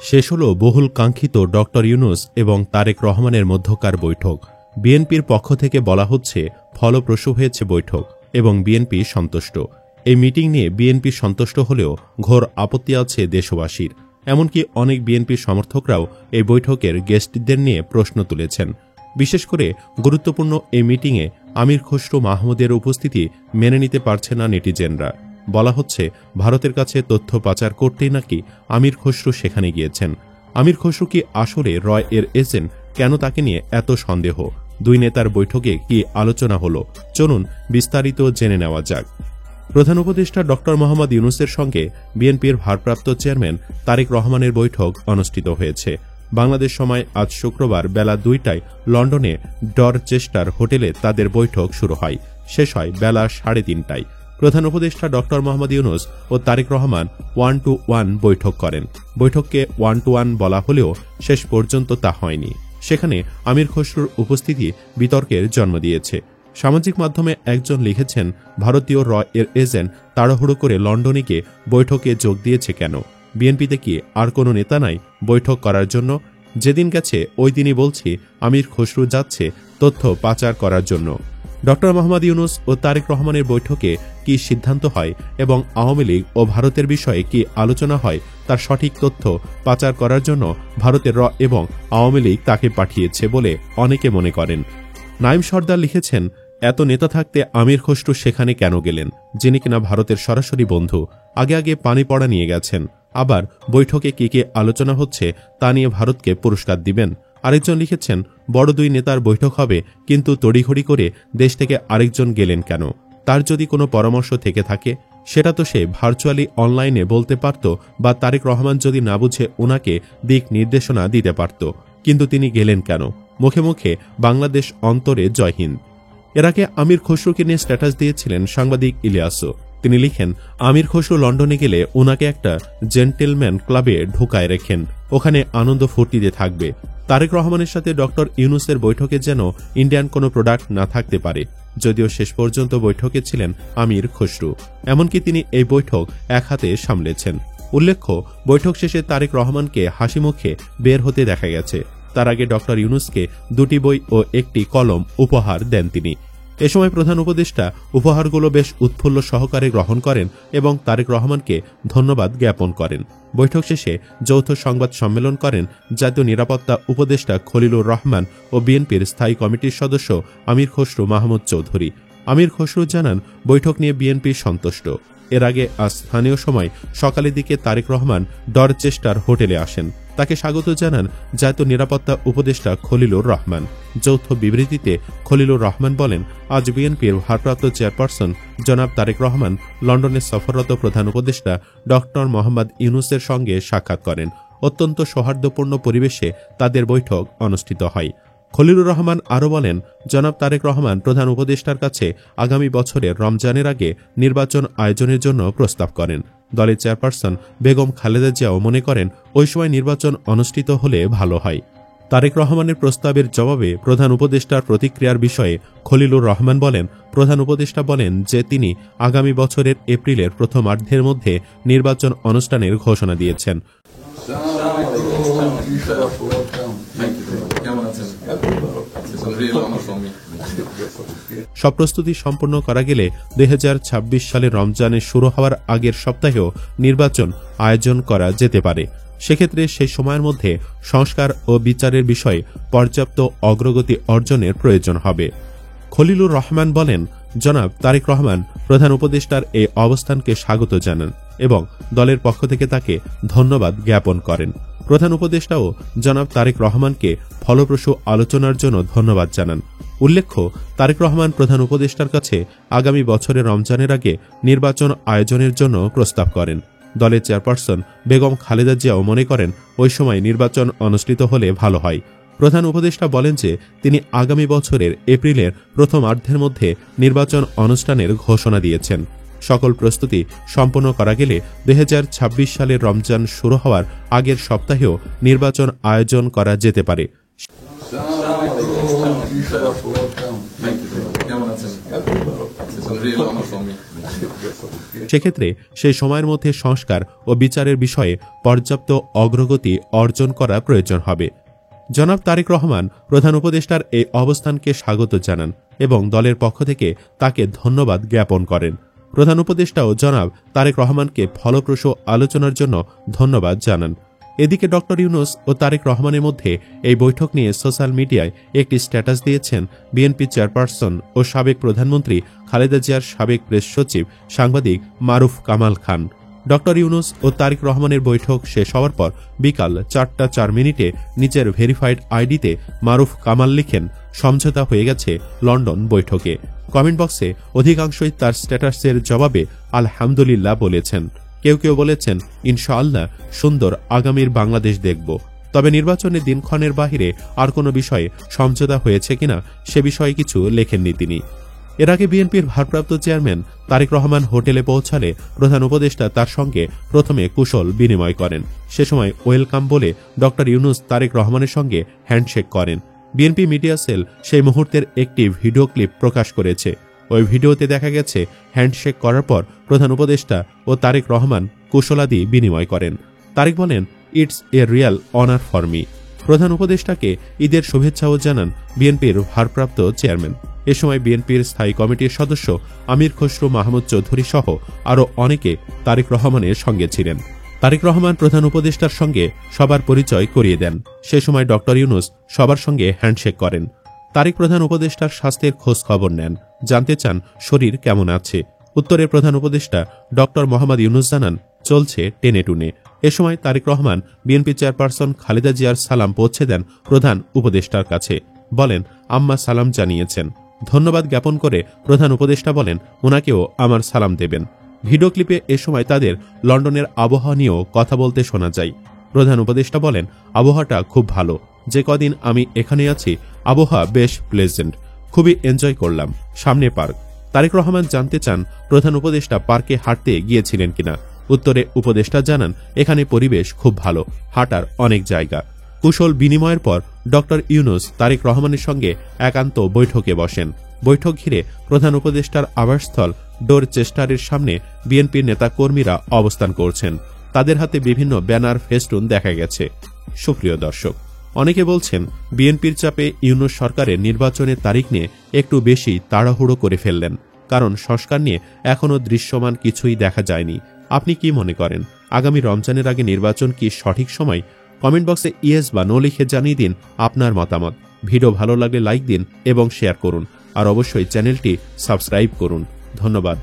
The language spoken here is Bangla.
শেষ হল বহুল কাঙ্ক্ষিত ডক্টর ইউনূস এবং তারেক রহমানের মধ্যকার বৈঠক। বিএনপির পক্ষ থেকে বলা হচ্ছে ফলপ্রসূ হয়েছে বৈঠক এবং বিএনপি সন্তুষ্ট। এই মিটিং নিয়ে বিএনপি সন্তুষ্ট হলেও ঘোর আপত্তি আছে দেশবাসীর। এমনকি অনেক বিএনপি সমর্থকরাও এই বৈঠকের গেস্টদের নিয়ে প্রশ্ন তুলেছেন। বিশেষ করে গুরুত্বপূর্ণ এই মিটিংয়ে আমির খসরু মাহমুদের উপস্থিতি মেনে নিতে পারছে না নেটিজেনরা। বলা হচ্ছে ভারতের কাছে তথ্য পাচার করতেই নাকি আমির খসরু সেখানে গিয়েছেন। আমির খসরু কি আসলে রয় এর এজেন্ট? কেন তাকে নিয়ে এত সন্দেহ? দুই নেতার বৈঠকে কি আলোচনা হলো? চলুন বিস্তারিত জেনে নেওয়া যাক। প্রধান উপদেষ্টা ডক্টর মোহাম্মদ ইউনূসের সঙ্গে বিএনপির ভারপ্রাপ্ত চেয়ারম্যান তারেক রহমানের বৈঠক অনুষ্ঠিত হয়েছে। বাংলাদেশ সময় আজ শুক্রবার বেলা 2টায় লন্ডনে ডরচেস্টার হোটেলে তাদের বৈঠক শুরু হয়, শেষ হয় বেলা 3:30টায়। প্রধান উপদেষ্টা ডক্টর মোহাম্মদ ইউনূস ও তারেক রহমান 1-to-1 বৈঠক করেন। বৈঠককে 1-to-1 বলা হলেও শেষ পর্যন্ত তা হয়নি। সেখানে আমির খসরুর উপস্থিতি বিতর্কের জন্ম দিয়েছে। সামাজিক মাধ্যমে একজন লিখেছেন, ভারতীয় রয় এর এজেন্ট তাড়াহুড়ো করে লন্ডনে গিয়ে বৈঠকে যোগ দিয়েছে কেন? বিএনপিতে কি আর কোনো নেতা নাই বৈঠক করার জন্য? যেদিন গেছে ওই দিনই বলছি আমির খসরু যাচ্ছে তথ্য পাচার করার জন্য। ডক্টর মোহাম্মদ ইউনূস ও তারেক রহমানের বৈঠকে কি সিদ্ধান্ত হয় এবং আওয়ামী লীগ ও ভারতের বিষয়ে কি আলোচনা হয় তার সঠিক তথ্য পাচার করার জন্য ভারতের র এবং আওয়ামী লীগ তাকে পাঠিয়েছে বলে অনেকে মনে করেন। নাইম সর্দার লিখেছেন, এত নেতা থাকতে আমির খসরু সেখানে কেন গেলেন, যিনি কিনা ভারতের সরাসরি বন্ধু? আগে আগে পানি পড়া নিয়ে গেছেন। আবার বৈঠকে কি কি আলোচনা হচ্ছে তা নিয়ে ভারতকে পুরস্কার দিবেন। আরেকজন লিখেছেন, বড় দুই নেতার বৈঠক হবে কিন্তু তড়িঘড়ি করে দেশ থেকে আরেকজন গেলেন কেন? তার যদি কোনো পরামর্শ থেকে থাকে সেটা তো সে ভার্চুয়ালি অনলাইনে বলতে পারত, বা তারেক রহমান যদি না বুঝে ওনাকে দিক নির্দেশনা দিতে পারত। কিন্তু তিনি গেলেন কেন? মুখে মুখে বাংলাদেশ অন্তরে জয় হিন্দ। এর আগে আমির খসরুকে নিয়ে স্ট্যাটাস দিয়েছিলেন সাংবাদিক ইলিয়াসও। তিনি লিখেন, আমির খসরু লন্ডনে গেলে ওনাকে একটা জেন্টেলম্যান ক্লাবে ঢোকায় রেখেন, ওখানে আনন্দ ফুর্তিতে থাকবে। তারেক রহমানের সাথে ডক্টর ইউনূসের বৈঠকে যেন ইন্ডিয়ান কোনো প্রোডাক্ট না থাকতে পারে। যদিও শেষ পর্যন্ত বৈঠকে ছিলেন আমির খসরু, এমনকি তিনি এই বৈঠক এক হাতে সামলেছেন। উল্লেখ্য, বৈঠক শেষে তারেক রহমানকে হাসি মুখে বের হতে দেখা গেছে। তার আগে ডক্টর ইউনূসকে 2টি বই ও 1টি কলম উপহার দেন তিনি। এ সময় প্রধান উপদেষ্টা উপহারগুলো বেশ উৎফুল্ল সহকারে গ্রহণ করেন এবং তারেক রহমানকে ধন্যবাদ জ্ঞাপন করেন। বৈঠক শেষে যৌথ সংবাদ সম্মেলন করেন জাতীয় নিরাপত্তা উপদেষ্টা খলিলুর রহমান ও বিএনপির স্থায়ী কমিটির সদস্য আমির খসরু মাহমুদ চৌধুরী। আমির খসরু জানান, বৈঠক নিয়ে বিএনপি সন্তুষ্ট। এর আগে আজ স্থানীয় সময় সকালের দিকে তারেক রহমান ডরচেস্টার হোটেলে আসেন। তাকে স্বাগত জানান জাতীয় নিরাপত্তা উপদেষ্টা খলিলুর রহমান। যৌথ বিবৃতিতে খলিলুর রহমান বলেন, আজ বিএনপির ভারপ্রাপ্ত চেয়ারপারসন জনাব তারেক রহমান লন্ডনে সফররত প্রধান উপদেষ্টা ডক্টর মোহাম্মদ ইউনূসের সঙ্গে সাক্ষাৎ করেন। অত্যন্ত সৌহার্দ্যপূর্ণ পরিবেশে তাদের বৈঠক অনুষ্ঠিত হয়। খলিলুর রহমান আরও বলেন, জনাব তারেক রহমান প্রধান উপদেষ্টার কাছে আগামী বছরের রমজানের আগে নির্বাচন আয়োজনের জন্য প্রস্তাব করেন। দলের চেয়ারপারসন বেগম খালেদা জিয়াও মনে করেন ওই সময় নির্বাচন অনুষ্ঠিত হলে ভালো হয়। তারেক রহমানের প্রস্তাবের জবাবে প্রধান উপদেষ্টার প্রতিক্রিয়ার বিষয়ে খলিলুর রহমান বলেন, প্রধান উপদেষ্টা বলেন যে তিনি আগামী বছরের এপ্রিলের প্রথমার্ধের মধ্যে নির্বাচন অনুষ্ঠানের ঘোষণা দিয়েছেন। সব প্রস্তুতি সম্পন্ন করা গেলে 2026 সালের রমজানের শুরু হওয়ার আগের সপ্তাহেও নির্বাচন আয়োজন করা যেতে পারে। সেক্ষেত্রে সেই সময়ের মধ্যে সংস্কার ও বিচারের বিষয়ে পর্যাপ্ত অগ্রগতি অর্জনের প্রয়োজন হবে। খলিলুর রহমান বলেন, জনাব তারেক রহমান প্রধান উপদেষ্টার এই অবস্থানকে স্বাগত জানান এবং দলের পক্ষ থেকে তাকে ধন্যবাদ জ্ঞাপন করেন। প্রধান উপদেষ্টাও জনাব তারেক রহমানকে ফলপ্রসূ আলোচনার জন্য ধন্যবাদ জানান। উল্লেখ্য, তারেক রহমান প্রধান উপদেষ্টার কাছে আগামী বছরের রমজানের আগে নির্বাচন আয়োজনের জন্য প্রস্তাব করেন। দলের চেয়ারপারসন বেগম খালেদা জিয়াও মনে করেন ওই সময় নির্বাচন অনুষ্ঠিত হলে ভালো হয়। প্রধান উপদেষ্টা বলেন যে তিনি আগামী বছরের এপ্রিলের প্রথমার্ধের মধ্যে নির্বাচন অনুষ্ঠানের ঘোষণা দিয়েছেন। সকল প্রস্তুতি সম্পন্ন করা গেলে 2026 সালের রমজান শুরু হওয়ার আগের সপ্তাহেও নির্বাচন আয়োজন করা যেতে পারে। সেক্ষেত্রে সেই সময়ের মধ্যে সংস্কার ও বিচারের বিষয়ে পর্যাপ্ত অগ্রগতি অর্জন করা প্রয়োজন হবে। জনাব তারেক রহমান প্রধান উপদেষ্টার এই অবস্থানকে স্বাগত জানান এবং দলের পক্ষ থেকে তাকে ধন্যবাদ জ্ঞাপন করেন। প্রধান উপদেষ্টাও জনাব তারেক রহমানকে ফলপ্রসূ আলোচনার জন্য ধন্যবাদ জানান। এদিকে ডক্টর ইউনূস ও তারেক রহমানের মধ্যে এই বৈঠক নিয়ে সোশ্যাল মিডিয়ায় একটি স্ট্যাটাস দিয়েছেন বিএনপি চেয়ারপারসন ও সাবেক প্রধানমন্ত্রী খালেদা জিয়ার সাবেক প্রেস সচিব সাংবাদিক মারুফ কামাল খান। ডক্টর ইউনূস ও তারেক রহমানের বৈঠক শেষ হওয়ার পর বিকাল 4টা 4 মিনিটে নিজের ভেরিফাইড আইডিতে মারুফ কামাল লিখেন, সমঝোতা হয়ে গেছে লন্ডন বৈঠকে। কমেন্ট বক্সে অধিকাংশই তার স্ট্যাটাসের জবাবে আলহামদুলিল্লাহ বলেছেন। কেউ কেউ বলেছেন, ইনশাআল্লাহ সুন্দর আগামীর বাংলাদেশ দেখব। তবে নির্বাচনের দিনক্ষণের বাহিরে আর কোনো বিষয়ে সমঝোতা হয়েছে কিনা সে বিষয়ে কিছু লেখেননি তিনি। এর আগে বিএনপির ভারপ্রাপ্ত চেয়ারম্যান তারেক রহমান হোটেলে পৌঁছালে প্রধান উপদেষ্টা তার সঙ্গে প্রথমে কুশল বিনিময় করেন। সে সময় ওয়েলকাম বলে ডক্টর ইউনূস তারেক রহমানের সঙ্গে হ্যান্ডশেক করেন। বিএনপি মিডিয়া সেল সেই মুহূর্তের একটি ভিডিও ক্লিপ প্রকাশ করেছে। ওই ভিডিওতে দেখা গেছে হ্যান্ডশেক করার পর প্রধান উপদেষ্টা ও তারেক রহমান কুশলাদি বিনিময় করেন। তারেক বলেন, it's a Real honour for me. প্রধান উপদেষ্টাকে ঈদের শুভেচ্ছাও জানান বিএনপির ভারপ্রাপ্ত চেয়ারম্যান। এ সময় বিএনপির স্থায়ী কমিটির সদস্য আমির খসরু মাহমুদ চৌধুরী সহ আরও অনেকে তারেক রহমানের সঙ্গে ছিলেন। তারেক রহমান প্রধান উপদেষ্টার সঙ্গে সবার পরিচয় করিয়ে দেন। সে সময় ডক্টর ইউনূস সবার সঙ্গে হ্যান্ডশেক করেন। তারেক প্রধান উপদেষ্টার স্বাস্থ্যের খোঁজ খবর নেন, জানতে চান শরীর কেমন আছে। উত্তরে প্রধান উপদেষ্টা ডক্টর মোহাম্মদ ইউনূস জানান, চলছে টেনে টুনে। এ সময় তারেক রহমান বিএনপি চেয়ারপারসন খালেদা জিয়ার সালাম পৌঁছে দেন প্রধান উপদেষ্টার কাছে। বলেন, আম্মা সালাম জানিয়েছেন। ধন্যবাদ জ্ঞাপন করে প্রধান উপদেষ্টা বলেন, ওনাকেও আমার সালাম দেবেন। ভিডিও ক্লিপে এ সময় তাদের লন্ডনের আবহাওয়া নিয়েও কথা বলতে শোনা যায়। প্রধান উপদেষ্টা বলেন, আবহাওয়াটা খুব ভালো। যে কদিন আমি এখানে আছি আবহাওয়া বেশ প্লেজেন্ট, খুবই এনজয় করলাম। সামনে পার্ক। তারেক রহমান জানতে চান প্রধান উপদেষ্টা পার্কে হাঁটতে গিয়েছিলেন কিনা। উত্তরে উপদেষ্টা জানান, এখানে পরিবেশ খুব ভালো, হাঁটার অনেক জায়গা। কুশল বিনিময়ের পর ডক্টর ইউনূস তারেক রহমানের সঙ্গে একান্ত বৈঠকে বসেন। বৈঠক ঘিরে প্রধান উপদেষ্টার আবাসস্থল ডোরচেস্টারের সামনে বিএনপির নেতাকর্মীরা অবস্থান করছেন। তাদের হাতে বিভিন্ন ব্যানার ফেস্টুন দেখা গেছে। সুপ্রিয় দর্শক, অনেকে বলছেন বিএনপির চাপে ইউনূস সরকারের নির্বাচনের তারিখ নিয়ে একটু বেশি তাড়াহুড়ো করে ফেললেন, কারণ সংস্কার নিয়ে এখনও দৃশ্যমান কিছুই দেখা যায়নি। আপনি কি মনে করেন, আগামী রমজানের আগে নির্বাচন কি সঠিক সময়? কমেন্ট বক্সে ইয়েস বা নো লিখে জানিয়ে দিন আপনার মতামত। ভিডিও ভালো লাগলে লাইক দিন এবং শেয়ার করুন, আর অবশ্যই চ্যানেলটি সাবস্ক্রাইব করুন। ধন্যবাদ।